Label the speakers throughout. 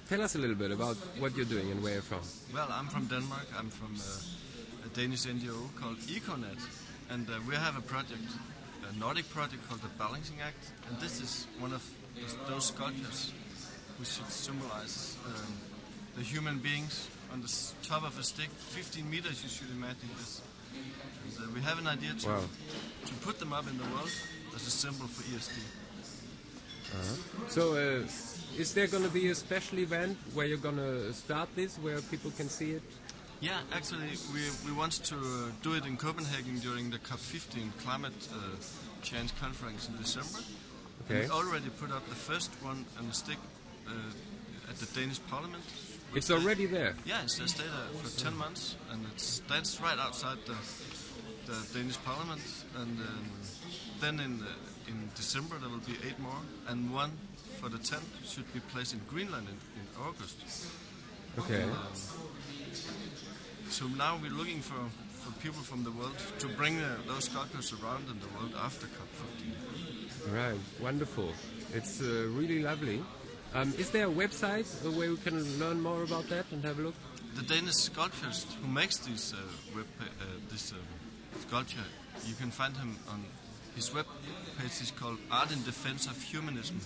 Speaker 1: Tell us a little bit about what you're doing and where you're from.
Speaker 2: Well, I'm from Denmark. I'm from a Danish NGO called EcoNet, and we have a project, a Nordic project called the Balancing Act, and this is one of those sculptures which should symbolize the human beings on the top of a stick, 15 meters. You should imagine this. And we have an idea to put them up in the world as a symbol for ESD.
Speaker 1: So, is there going to be a special event where you're going to start this, where people can see it?
Speaker 2: Yeah, actually, we want to do it in Copenhagen during the COP15 climate change conference in December.
Speaker 1: Okay.
Speaker 2: And we already put up the first one on the stick at the Danish Parliament.
Speaker 1: It's already there?
Speaker 2: Yeah, it's stayed there for 10 months, and that's right outside the Danish Parliament. And then in December there will be 8 more, and one for the 10th should be placed in Greenland in August.
Speaker 1: Okay.
Speaker 2: So now we're looking for people from the world to bring those sculptures around in the world after COP15.
Speaker 1: Right, wonderful. It's really lovely. Is there a website where we can learn more about that and have a look?
Speaker 2: The Danish sculptorist who makes this sculpture, you can find him on his web page. Is called Art in Defense of Humanism.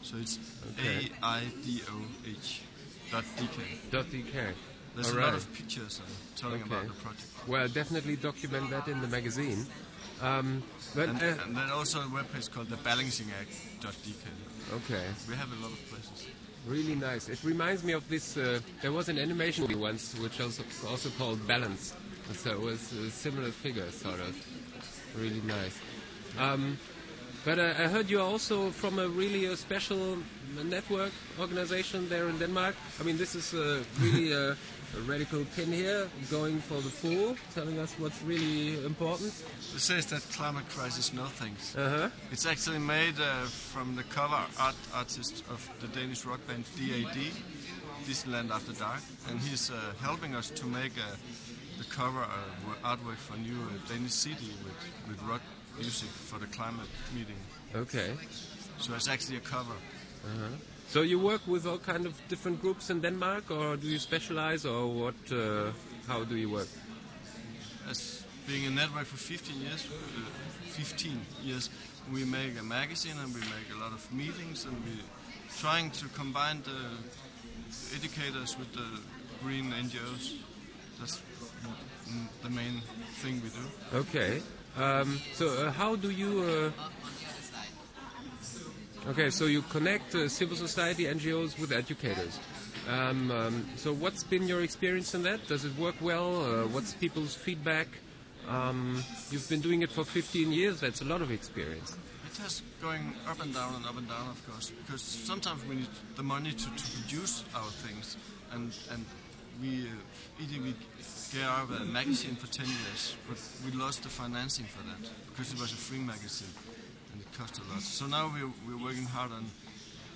Speaker 2: So it's aidoh.dk. There's a lot of pictures telling about the project.
Speaker 1: Well, definitely document that in the magazine.
Speaker 2: And then also a webpage called thebalancingAct.dk.
Speaker 1: Okay.
Speaker 2: We have a lot of places.
Speaker 1: Really nice. It reminds me of this, there was an animation movie once which was also called Balance. So it was a similar figure, sort of. Really nice. But I heard you're also from a really special network organization there in Denmark. I mean, this is really a radical pin here, going for the full, telling us what's really important.
Speaker 2: It says that climate crisis, no thanks. It's actually made from the cover artist of the Danish rock band DESD, Disneyland After Dark, and he's helping us to make the cover artwork for a new Danish CD with rock music for the climate meeting.
Speaker 1: Okay.
Speaker 2: So it's actually a cover.
Speaker 1: So you work with all kind of different groups in Denmark, or do you specialize, or what? How do you work?
Speaker 2: As being a network for 15 years, we make a magazine and we make a lot of meetings, and we're trying to combine the educators with the green NGOs. That's the main thing we do.
Speaker 1: Okay. So how do you... Okay, so you connect civil society, NGOs with educators. So what's been your experience in that? Does it work well? What's people's feedback? You've been doing it for 15 years. That's a lot of experience.
Speaker 2: It has going up and down, of course, because sometimes we need the money to produce our things, and we gave out a magazine for 10 years, but we lost the financing for that because it was a free magazine and it cost a lot. So now we're working hard on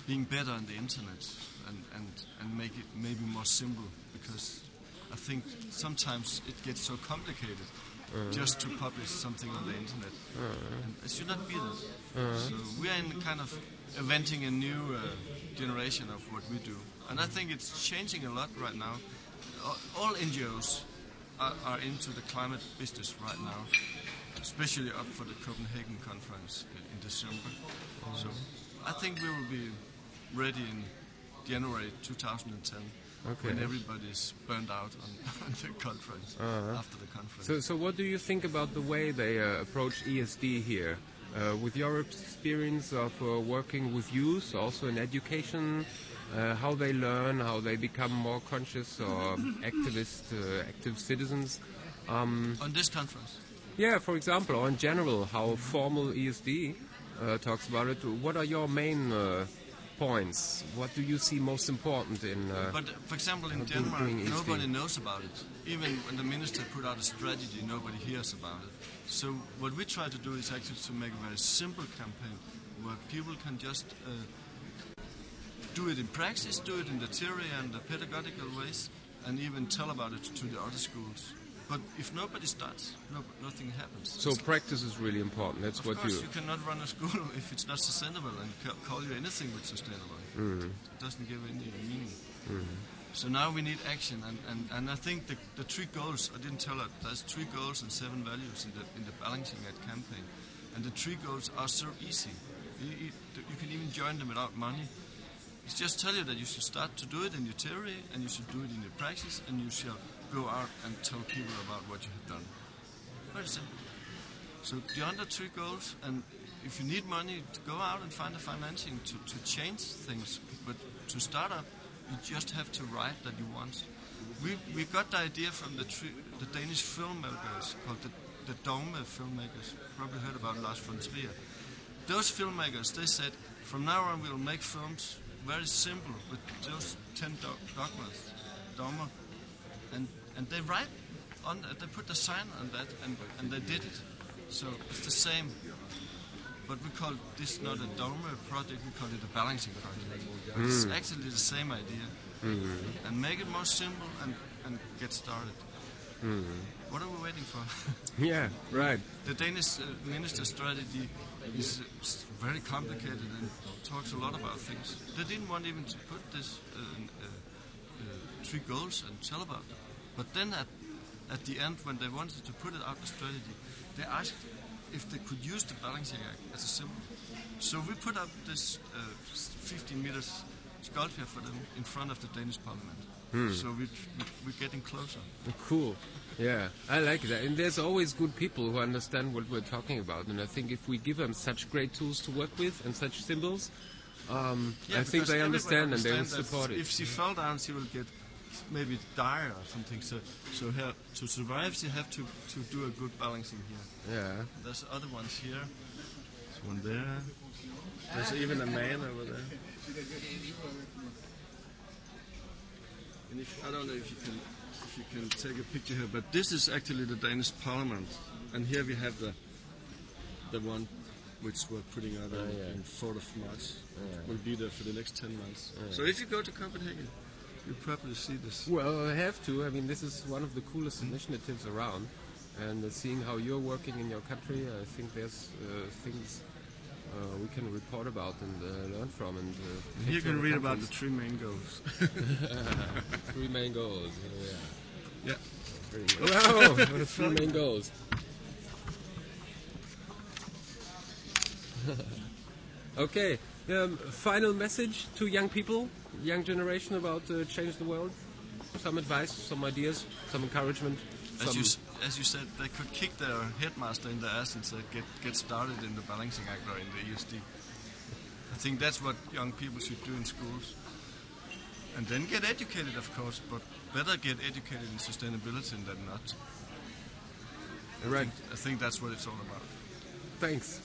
Speaker 2: being better on the internet and make it maybe more simple, because I think sometimes it gets so complicated just to publish something on the internet. And it should not be that. So we are in kind of inventing a new generation of what we do. And I think it's changing a lot right now. All NGOs are into the climate business right now, especially up for the Copenhagen conference in December. So I think we will be ready in January 2010 when everybody's burned out on the conference, after the conference.
Speaker 1: So what do you think about the way they approach ESD here? With your experience of working with youth, also in education, how they learn, how they become more conscious or active citizens.
Speaker 2: On this conference?
Speaker 1: Yeah, for example, or in general, how formal ESD talks about it. What are your main points? What do you see most important in...
Speaker 2: But, for example, in Denmark, nobody knows about it. Even when the minister put out a strategy, nobody hears about it. So what we try to do is actually to make a very simple campaign where people can just do it in practice, do it in the theory and the pedagogical ways, and even tell about it to the other schools. But if nobody starts, nothing happens.
Speaker 1: So practice is really important. That's
Speaker 2: Of
Speaker 1: what
Speaker 2: course, you cannot run a school if it's not sustainable and call you anything with sustainable. It doesn't give any meaning. So now we need action, and I think the 3 goals, I didn't tell it, there's 3 goals and 7 values in the Balancing Act campaign. And the 3 goals are so easy. You can even join them without money. It's just tell you that you should start to do it in your theory, and you should do it in your practice, and you shall go out and tell people about what you have done. Very simple. So the under 3 goals, and if you need money, to go out and find the financing to change things. But to start up, you just have to write that you want. We got the idea from the Danish filmmakers called the Dome filmmakers. Probably heard about Lars Myrthu-Nielsen. Those filmmakers, they said, from now on we'll make films very simple with those 10 dogma, and they write on that, they put the sign on that, and they did it. So it's the same, but we call this not a dogma project, we call it a balancing project. It's actually the same idea, and make it more simple and get started. What are we waiting for?
Speaker 1: Yeah, right.
Speaker 2: The Danish minister strategy is very complicated and talks a lot about things. They didn't want even to put this 3 goals and tell about them. But then at the end, when they wanted to put it out the strategy, they asked if they could use the Balancing Act as a symbol. So we put up this 15 meters sculpture for them in front of the Danish parliament. So we're getting closer.
Speaker 1: Cool. Yeah, I like that. And there's always good people who understand what we're talking about. And I think if we give them such great tools to work with and such symbols, I think they understand and they will support it.
Speaker 2: If she fell down, she will get maybe die or something. So to survive, she have to do a good balancing here.
Speaker 1: Yeah.
Speaker 2: There's other ones here. There's one there. There's even a man over there. And I don't know if you can take a picture here, but this is actually the Danish Parliament, and here we have the one which we're putting out on 4th of March. Will be there for the next 10 months. So if you go to Copenhagen, you'll probably see this.
Speaker 1: Well, I have to. I mean, this is one of the coolest initiatives around, and seeing how you're working in your country, I think there's things we can report about and learn from. And
Speaker 2: you can read about the 3 main goals.
Speaker 1: 3 main goals.
Speaker 2: Yeah.
Speaker 1: Wow, what are 3 main goals? Okay. Final message to young people, young generation about change the world. Some advice, some ideas, some encouragement.
Speaker 2: As you said, they could kick their headmaster in the ass and say, get started in the Balancing Act or in the DESD. I think that's what young people should do in schools. And then get educated, of course, but better get educated in sustainability than not.
Speaker 1: Right.
Speaker 2: I think that's what it's all about.
Speaker 1: Thanks.